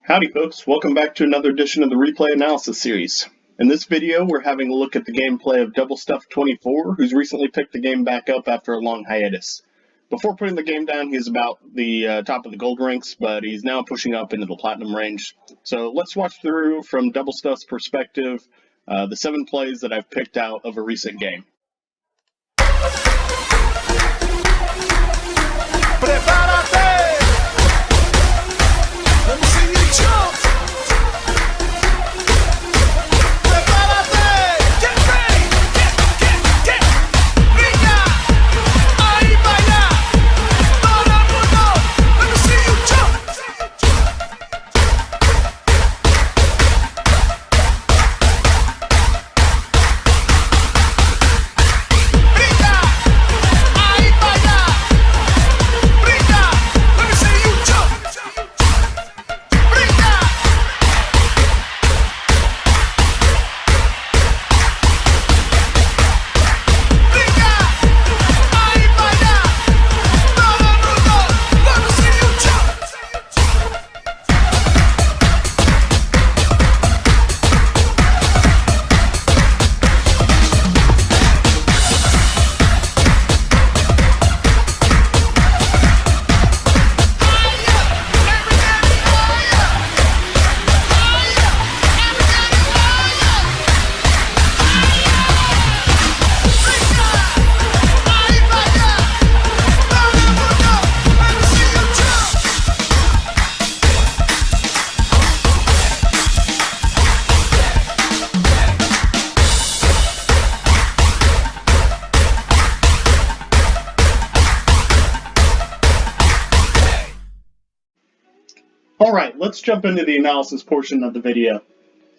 Howdy folks, welcome back to another edition of the Replay Analysis Series. In this video, we're having a look at the gameplay of Double Stuff 24, who's recently picked the game back up after a long hiatus. Before putting the game down, he's about the top of the gold ranks, but he's now pushing up into the platinum range. So let's watch through from Double Stuff's perspective, the 7 plays that I've picked out of a recent game. Alright, let's jump into the analysis portion of the video.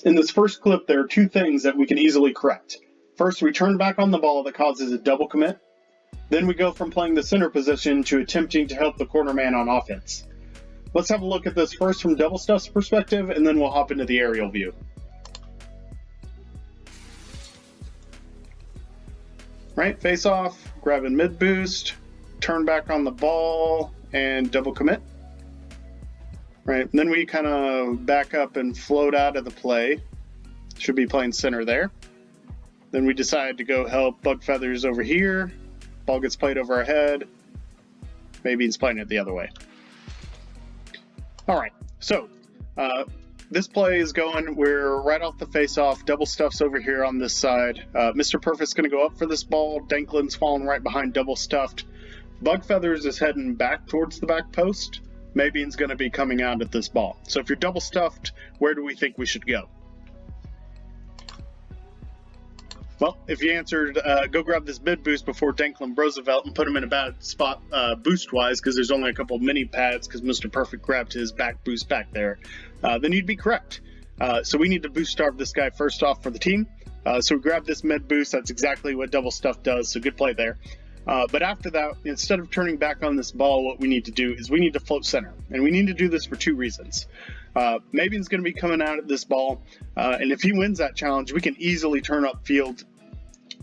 In this first clip, there are 2 things that we can easily correct. First, we turn back on the ball that causes a double commit. Then we go from playing the center position to attempting to help the corner man on offense. Let's have a look at this first from Double Stuff's perspective, and then we'll hop into the aerial view. Right, face off, grabbing mid boost, turn back on the ball, and double commit. Right, and then we kind of back up and float out of the play. Should be playing center there. Then we decide to go help BugFeathers over here. Ball gets played over our head. Maybe he's playing it the other way. All right, so this play is going, we're right off the face-off. Double Stuff's over here on this side. Mr. Perfect's going to go up for this ball. Danklin's falling right behind Double Stuffed. BugFeathers is heading back towards the back post. MaybeAn's going to be coming out at this ball. So if you're Double Stuffed, where do we think we should go? Well, if you answered, go grab this mid boost before Danklin Roosevelt and put him in a bad spot boost-wise, because there's only a couple mini pads because Mr. Perfect grabbed his back boost back there, then you'd be correct. So we need to boost starve this guy first off for the team. So we grab this mid boost. That's exactly what Double Stuff does, so good play there. But after that, instead of turning back on this ball, what we need to do is we need to float center. And we need to do this for 2 reasons. MaybeAn's going to be coming out at this ball, and if he wins that challenge, we can easily turn up field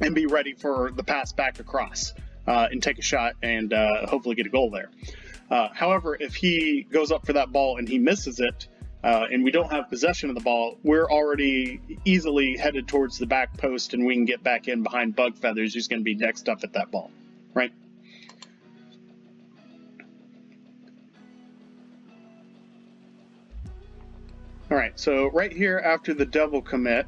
and be ready for the pass back across and take a shot and hopefully get a goal there. However, if he goes up for that ball and he misses it, and we don't have possession of the ball, we're already easily headed towards the back post and we can get back in behind BugFeathers, who's going to be next up at that ball. Right? All right, so right here after the double commit,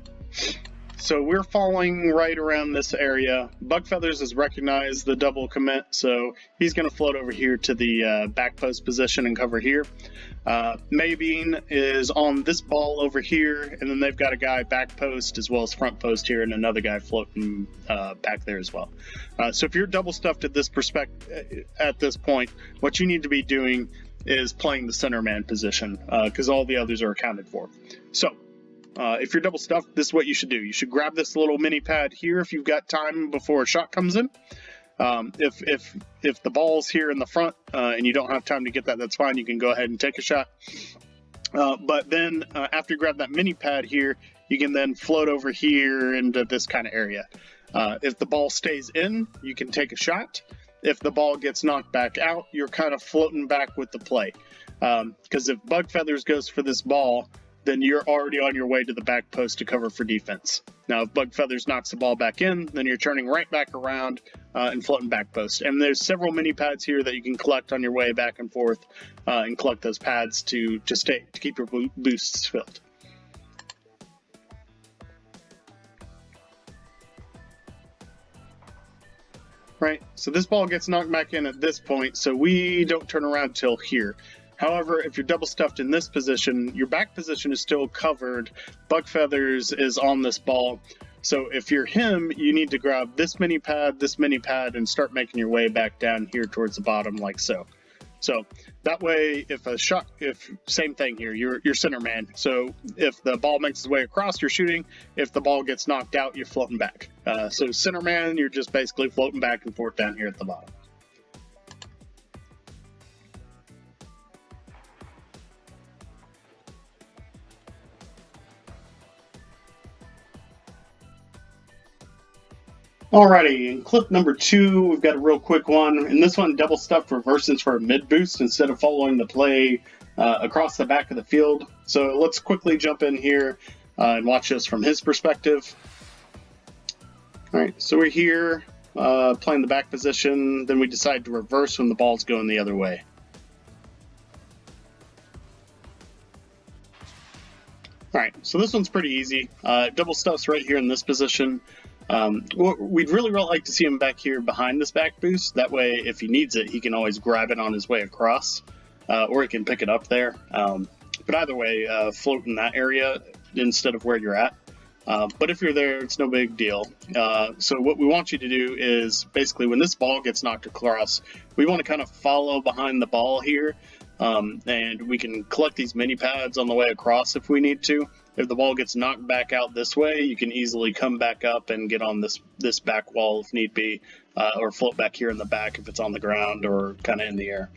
so we're falling right around this area. BugFeathers has recognized the double commit, so he's going to float over here to the back post position and cover here. MaybeAn is on this ball over here, and then they've got a guy back post as well as front post here, and another guy floating back there as well. So if you're Double Stuffed at this point, what you need to be doing is playing the center man position, because all the others are accounted for. So if you're Double Stuffed, this is what you should do. You should grab this little mini pad here if you've got time before a shot comes in. If the ball's here in the front and you don't have time to get that, that's fine. You can go ahead and take a shot. But then after you grab that mini pad here, you can then float over here into this kind of area. If the ball stays in, you can take a shot. If the ball gets knocked back out, you're kind of floating back with the play. Because if BugFeathers goes for this ball, then you're already on your way to the back post to cover for defense. Now, if BugFeathers knocks the ball back in, then you're turning right back around and floating back post. And there's several mini pads here that you can collect on your way back and forth and collect those pads to keep your boosts filled. Right, so this ball gets knocked back in at this point, so we don't turn around till here. However, if you're double stuffed in this position, your back position is still covered. BugFeathers is on this ball. So if you're him, you need to grab this mini pad, and start making your way back down here towards the bottom like so. So that way, same thing here, you're center man. So if the ball makes its way across, you're shooting. If the ball gets knocked out, you're floating back. So center man, you're just basically floating back and forth down here at the bottom. Alrighty, in clip number 2, we've got a real quick one. In this one, double stuffed reverses for a mid boost instead of following the play across the back of the field. So let's quickly jump in here and watch this from his perspective. Alright, so we're here playing the back position, then we decide to reverse when the ball's going the other way. Alright, so this one's pretty easy. Double stuffs right here in this position. We'd really like to see him back here behind this back boost. That way, if he needs it, he can always grab it on his way across, or he can pick it up there. But either way, float in that area instead of where you're at. But if you're there, it's no big deal. So what we want you to do is basically when this ball gets knocked across, we want to kind of follow behind the ball here. And we can collect these mini pads on the way across if we need to. If the ball gets knocked back out this way, you can easily come back up and get on this back wall if need be, or float back here in the back if it's on the ground or kind of in the air.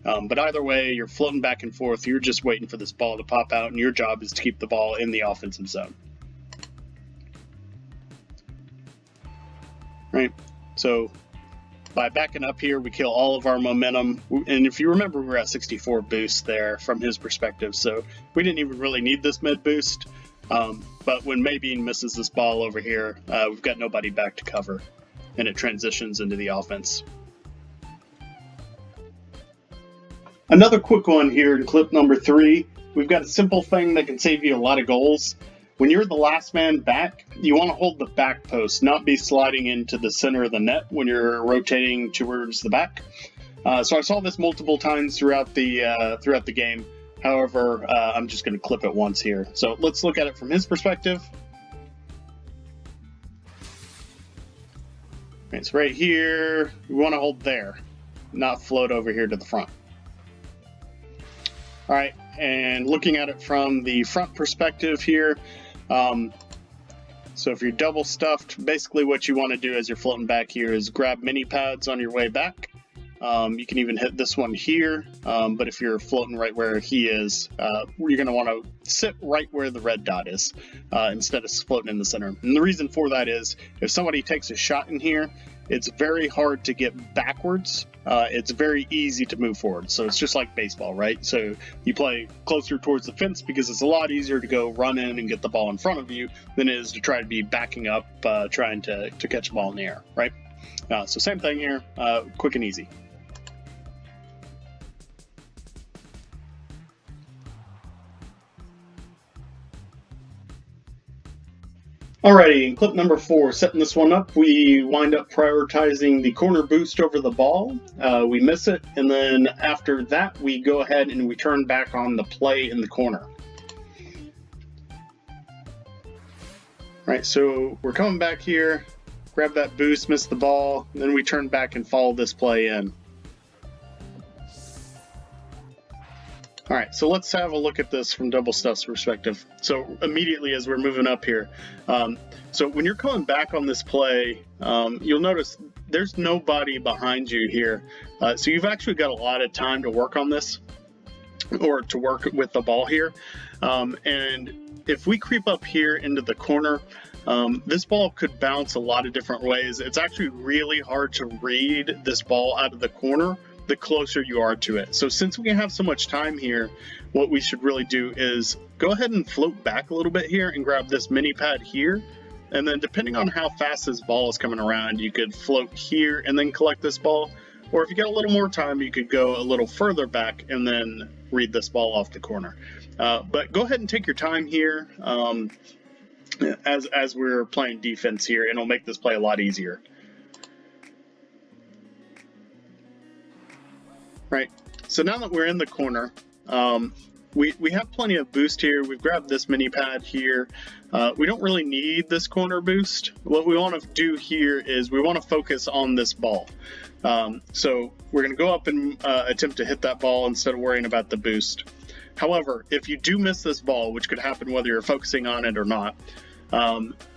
But either way, you're floating back and forth. You're just waiting for this ball to pop out, and your job is to keep the ball in the offensive zone. Right, so by backing up here, we kill all of our momentum. And if you remember, we were at 64 boost there from his perspective, so we didn't even really need this mid boost. But when MaybeAn misses this ball over here, we've got nobody back to cover, and it transitions into the offense. Another quick one here in clip number 3. We've got a simple thing that can save you a lot of goals. When you're the last man back, you want to hold the back post, not be sliding into the center of the net when you're rotating towards the back. So I saw this multiple times throughout the game. However, I'm just going to clip it once here. So let's look at it from his perspective. Okay, so right here, we want to hold there, not float over here to the front. All right, and looking at it from the front perspective here, so if you're double stuffed, basically what you want to do as you're floating back here is grab mini pads on your way back. You can even hit this one here, but if you're floating right where he is, you're going to want to sit right where the red dot is instead of floating in the center. And the reason for that is if somebody takes a shot in here, it's very hard to get backwards. It's very easy to move forward. So it's just like baseball, right? So you play closer towards the fence because it's a lot easier to go run in and get the ball in front of you than it is to try to be backing up, trying to catch a ball in the air, right? So same thing here, quick and easy. Alrighty, in clip number 4, setting this one up, we wind up prioritizing the corner boost over the ball. We miss it, and then after that, we go ahead and we turn back on the play in the corner. Right, so we're coming back here, grab that boost, miss the ball, and then we turn back and follow this play in. All right, so let's have a look at this from Double Stuff's perspective. So immediately as we're moving up here, so when you're coming back on this play, you'll notice there's nobody behind you here. So you've actually got a lot of time to work on this, or to work with the ball here. And if we creep up here into the corner, this ball could bounce a lot of different ways. It's actually really hard to read this ball out of the corner the closer you are to it. So since we have so much time here, what we should really do is go ahead and float back a little bit here and grab this mini pad here. And then depending on how fast this ball is coming around, you could float here and then collect this ball. Or if you got a little more time, you could go a little further back and then read this ball off the corner. But go ahead and take your time here as we're playing defense here, and it'll make this play a lot easier. Right, so now that we're in the corner, we have plenty of boost here. We've grabbed this mini pad here. We don't really need this corner boost. What we want to do here is we want to focus on this ball. So we're going to go up and attempt to hit that ball instead of worrying about the boost. However, if you do miss this ball, which could happen whether you're focusing on it or not,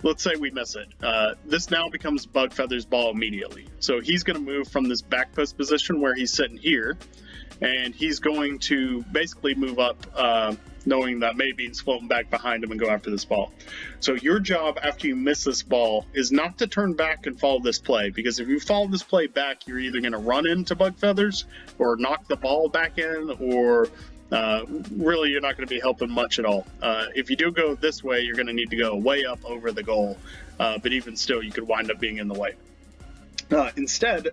let's say we miss it. This now becomes BugFeathers' ball immediately. So he's going to move from this back post position where he's sitting here, and he's going to basically move up, knowing that Maybe's floating back behind him and go after this ball. So your job after you miss this ball is not to turn back and follow this play, because if you follow this play back, you're either going to run into BugFeathers or knock the ball back in, or really you're not going to be helping much at all. If you do go this way, you're going to need to go way up over the goal, but even still you could wind up being in the way. Instead,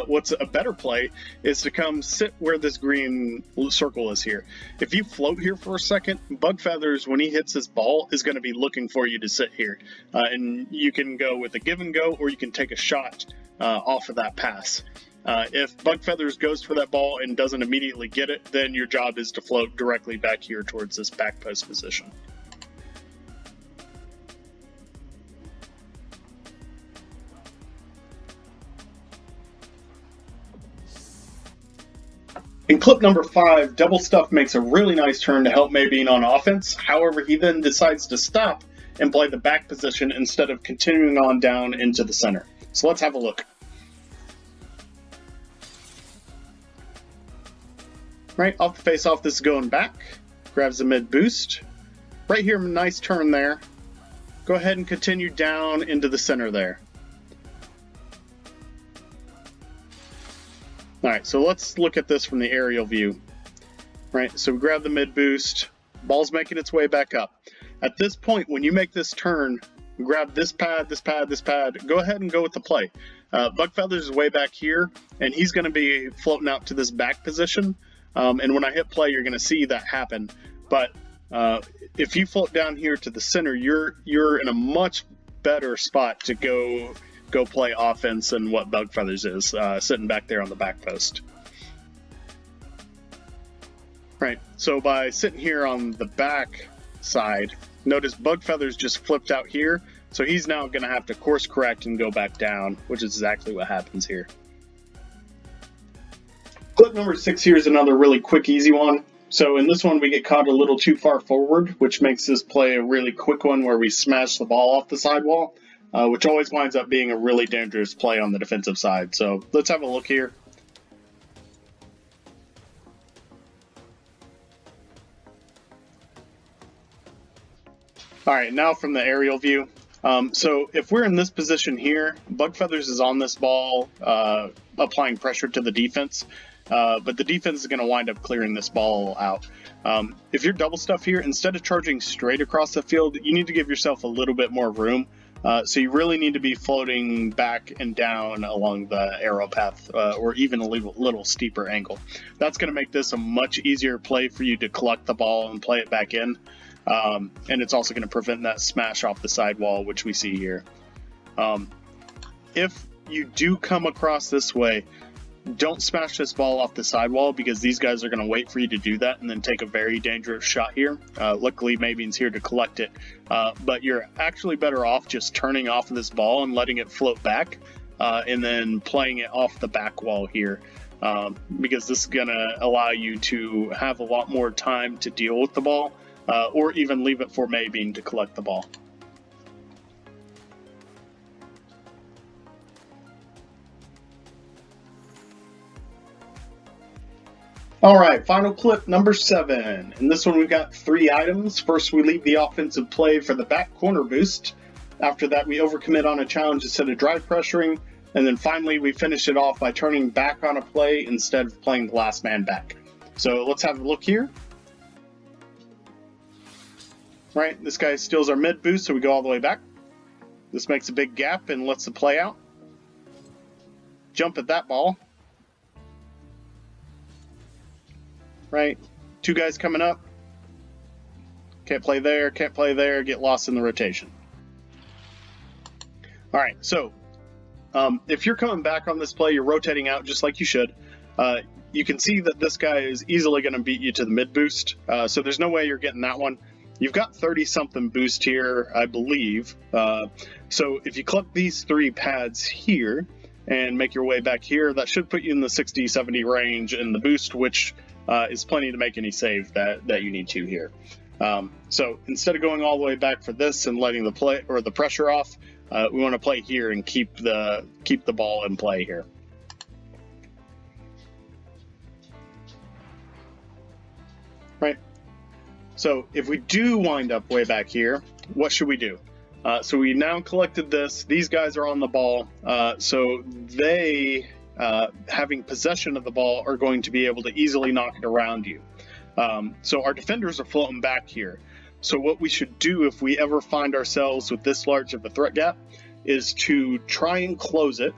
what's a better play is to come sit where this green circle is here. If you float here for a second, BugFeathers, when he hits this ball, is going to be looking for you to sit here. And you can go with a give and go, or you can take a shot off of that pass. If BugFeathers goes for that ball and doesn't immediately get it, then your job is to float directly back here towards this back post position. In clip number 5, Double Stuff makes a really nice turn to help Maybe on offense. However, he then decides to stop and play the back position instead of continuing on down into the center. So let's have a look. Right, off the face-off, this is going back. Grabs the mid boost. Right here, nice turn there. Go ahead and continue down into the center there. Alright, so let's look at this from the aerial view. Right, so we grab the mid boost, ball's making its way back up. At this point, when you make this turn, grab this pad, this pad, this pad, go ahead and go with the play. BugFeathers is way back here, and he's going to be floating out to this back position. And when I hit play, you're going to see that happen. But if you float down here to the center, you're in a much better spot to go play offense than what BugFeathers is, sitting back there on the back post. Right, so by sitting here on the back side, notice BugFeathers just flipped out here, so he's now going to have to course correct and go back down, which is exactly what happens here. Clip number 6 here is another really quick, easy one. So in this one, we get caught a little too far forward, which makes this play a really quick one where we smash the ball off the sidewall, which always winds up being a really dangerous play on the defensive side. So let's have a look here. All right, now from the aerial view. So if we're in this position here, BugFeathers is on this ball, applying pressure to the defense. But the defense is going to wind up clearing this ball out. If you're double stuff here, instead of charging straight across the field, you need to give yourself a little bit more room. So you really need to be floating back and down along the arrow path, or even a little steeper angle. That's going to make this a much easier play for you to collect the ball and play it back in. And it's also going to prevent that smash off the sidewall, which we see here. If you do come across this way, don't smash this ball off the sidewall, because these guys are going to wait for you to do that and then take a very dangerous shot here. Luckily, Maybe's here to collect it, but you're actually better off just turning off this ball and letting it float back, and then playing it off the back wall here, because this is going to allow you to have a lot more time to deal with the ball, or even leave it for Maybe to collect the ball. All right, final clip number 7. In this one, we've got 3 items. First, we leave the offensive play for the back corner boost. After that, we overcommit on a challenge instead of drive pressuring. And then finally, we finish it off by turning back on a play instead of playing the last man back. So let's have a look here. Right, this guy steals our mid boost, so we go all the way back. This makes a big gap and lets the play out. Jump at that ball. Right, two guys coming up. Can't play there, can't play there, get lost in the rotation. All right, so if you're coming back on this play, you're rotating out just like you should. You can see that this guy is easily going to beat you to the mid boost, so there's no way you're getting that one. You've got 30-something boost here, I believe. So if you collect these 3 pads here and make your way back here, that should put you in the 60-70 range in the boost, which is plenty to make any save that you need to here. So instead of going all the way back for this and letting the play or the pressure off, we want to play here and keep the ball in play here. Right. So if we do wind up way back here, what should we do? So we now collected this. These guys are on the ball, so they, having possession of the ball, are going to be able to easily knock it around you. So our defenders are floating back here. So what we should do if we ever find ourselves with this large of a threat gap is to try and close it,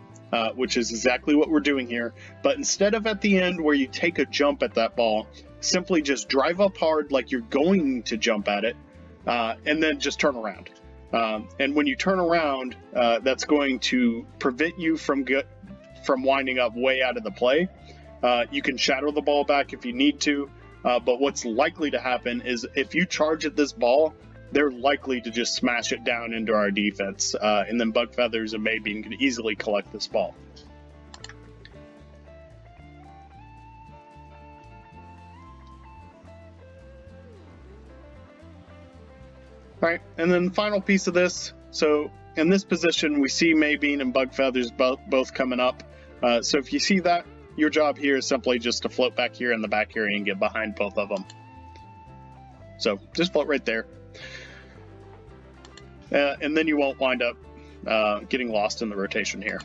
which is exactly what we're doing here. But instead of at the end where you take a jump at that ball, simply just drive up hard like you're going to jump at it, and then just turn around. And when you turn around, that's going to prevent you from winding up way out of the play. You can shadow the ball back if you need to, but what's likely to happen is if you charge at this ball, they're likely to just smash it down into our defense, and then BugFeathers and Maybe can easily collect this ball. Alright, and then final piece of this. So in this position, we see Maybe and BugFeathers both coming up. So if you see that, your job here is simply just to float back here in the back area and get behind both of them. So just float right there. And then you won't wind up getting lost in the rotation here.